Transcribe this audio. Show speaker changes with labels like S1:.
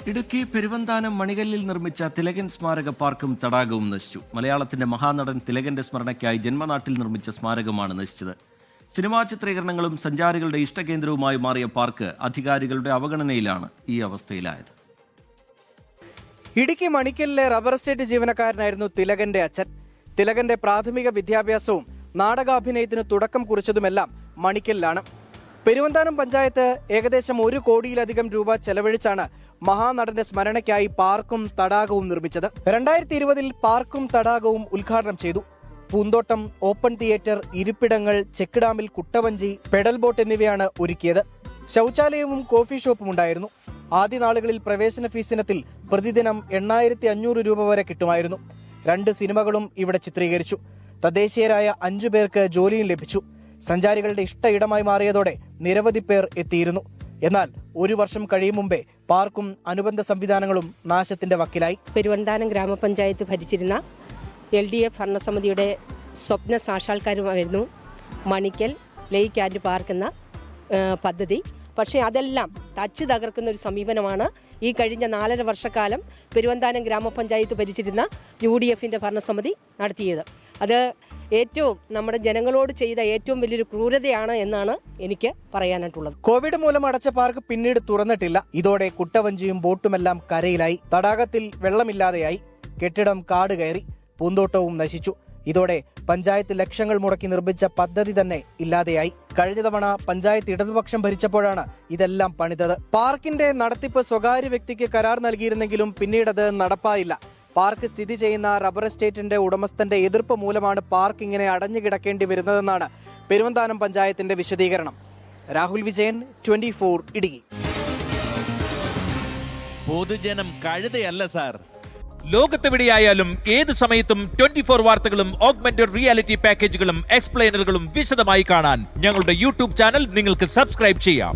S1: ഇടുക്കി പെരുവന്താനം മണികല്ലിൽ നിർമ്മിച്ച തിലകൻ സ്മാരക പാർക്കും തടാകവും നശിച്ചു. മലയാളത്തിന്റെ മഹാനടൻ തിലകന്റെ സ്മരണയ്ക്കായി ജന്മനാട്ടിൽ നിർമ്മിച്ച സ്മാരകമാണ് നശിച്ചത്. സിനിമാ ചിത്രീകരണങ്ങളും സഞ്ചാരികളുടെ ഇഷ്ടകേന്ദ്രവുമായി മാറിയ പാർക്ക് അധികാരികളുടെ അവഗണനയിലാണ് ഈ അവസ്ഥയിലായത്.
S2: ഇടുക്കി മണിക്കലിലെ റബ്ബർ എസ്റ്റേറ്റ് ജീവനക്കാരനായിരുന്നു തിലകന്റെ അച്ഛൻ. തിലകന്റെ പ്രാഥമിക വിദ്യാഭ്യാസവും നാടകാഭിനയത്തിന് തുടക്കം കുറിച്ചതുമെല്ലാം മണിക്കലിലാണ്. പെരുവന്താനം പഞ്ചായത്ത് ഏകദേശം 1 കോടിയിലധികം രൂപ ചെലവഴിച്ചാണ് മഹാനടന്റെ സ്മരണയ്ക്കായി പാർക്കും തടാകവും നിർമ്മിച്ചത്. 2020-ൽ പാർക്കും തടാകവും ഉദ്ഘാടനം ചെയ്തു. പൂന്തോട്ടം, ഓപ്പൺ തിയേറ്റർ, ഇരിപ്പിടങ്ങൾ, ചെക്ക് ഡാമിൽ കുട്ടവഞ്ചി, പെഡൽ ബോട്ട് എന്നിവയാണ് ഒരുക്കിയത്. ശൗചാലയവും കോഫി ഷോപ്പും ഉണ്ടായിരുന്നു. ആദ്യ നാളുകളിൽ പ്രവേശന ഫീസ് ഇനത്തിൽ പ്രതിദിനം 8500 രൂപ വരെ കിട്ടുമായിരുന്നു. 2 സിനിമകളും ഇവിടെ ചിത്രീകരിച്ചു. തദ്ദേശീയരായ 5 പേർക്ക് ജോലിയും ലഭിച്ചു. സഞ്ചാരികളുടെ ഇഷ്ട ഇടമായി മാറിയതോടെ നിരവധി പേർ എത്തിയിരുന്നു. എന്നാൽ 1 വർഷം കഴിയും മുമ്പേ പാർക്കും അനുബന്ധ സംവിധാനങ്ങളും നാശത്തിന്റെ വക്കിലായി.
S3: പെരുവന്താനം ഗ്രാമപഞ്ചായത്ത് ഭരിച്ചിരുന്ന LDF ഭരണസമിതിയുടെ സ്വപ്ന സാക്ഷാത്കാരമായിരുന്നു മണിക്കൽ ലേക്ക് ആൻഡ് പാർക്ക് എന്ന പദ്ധതി. പക്ഷേ അതെല്ലാം തച്ച് തകർക്കുന്ന ഒരു സമീപനമാണ് ഈ കഴിഞ്ഞ 4.5 വർഷക്കാലം പെരുവന്താനം ഗ്രാമപഞ്ചായത്ത് ഭരിച്ചിരുന്ന UDF-ന്റെ ഭരണസമിതി നടത്തിയത്. അത് ഏറ്റവും നമ്മുടെ ജനങ്ങളോട് ചെയ്ത ഏറ്റവും വലിയൊരു ക്രൂരതയാണ് എന്നാണ് എനിക്ക് പറയാനായിട്ടുള്ളത്.
S2: കോവിഡ് മൂലം അടച്ച പാർക്ക് പിന്നീട് തുറന്നിട്ടില്ല. ഇതോടെ കുട്ടവഞ്ചിയും ബോട്ടുമെല്ലാം കരയിലായി. തടാകത്തിൽ വെള്ളമില്ലാതെയായി. കെട്ടിടം കാട് കയറി. പൂന്തോട്ടവും നശിച്ചു. ഇതോടെ പഞ്ചായത്ത് ലക്ഷങ്ങൾ മുടക്കി നിർമ്മിച്ച പദ്ധതി തന്നെ ഇല്ലാതെയായി. കഴിഞ്ഞ തവണ പഞ്ചായത്ത് ഇടതുപക്ഷം ഭരിച്ചപ്പോഴാണ് ഇതെല്ലാം പണിതത്. പാർക്കിന്റെ നടത്തിപ്പ് സ്വകാര്യ വ്യക്തിക്ക് കരാർ നൽകിയിരുന്നെങ്കിലും പിന്നീടത് നടപ്പായില്ല. പാർക്ക് സ്ഥിതി ചെയ്യുന്ന റബ്ബർ എസ്റ്റേറ്റിന്റെ ഉടമസ്ഥന്റെ എതിർപ്പ് മൂലമാണ് പാർക്ക് ഇങ്ങനെ അടഞ്ഞു കിടക്കേണ്ടി വരുന്നതെന്നാണ് പെരുവന്താനം പഞ്ചായത്തിന്റെ വിശദീകരണം. രാഹുൽ വിജയൻ, 24 ഇടുക്കി.
S4: പൊതുജനം കഴുതയല്ല സാർ. ലോകത്തെവിടെയായാലും ഏത് സമയത്തും 24 വാർത്തകളും ഓഗ്മെന്റഡ് റിയാലിറ്റി പാക്കേജുകളും എക്സ്പ്ലെയിനറുകളും വിശദമായി കാണാൻ ഞങ്ങളുടെ YouTube ചാനൽ നിങ്ങൾക്ക് സബ്സ്ക്രൈബ് ചെയ്യാം.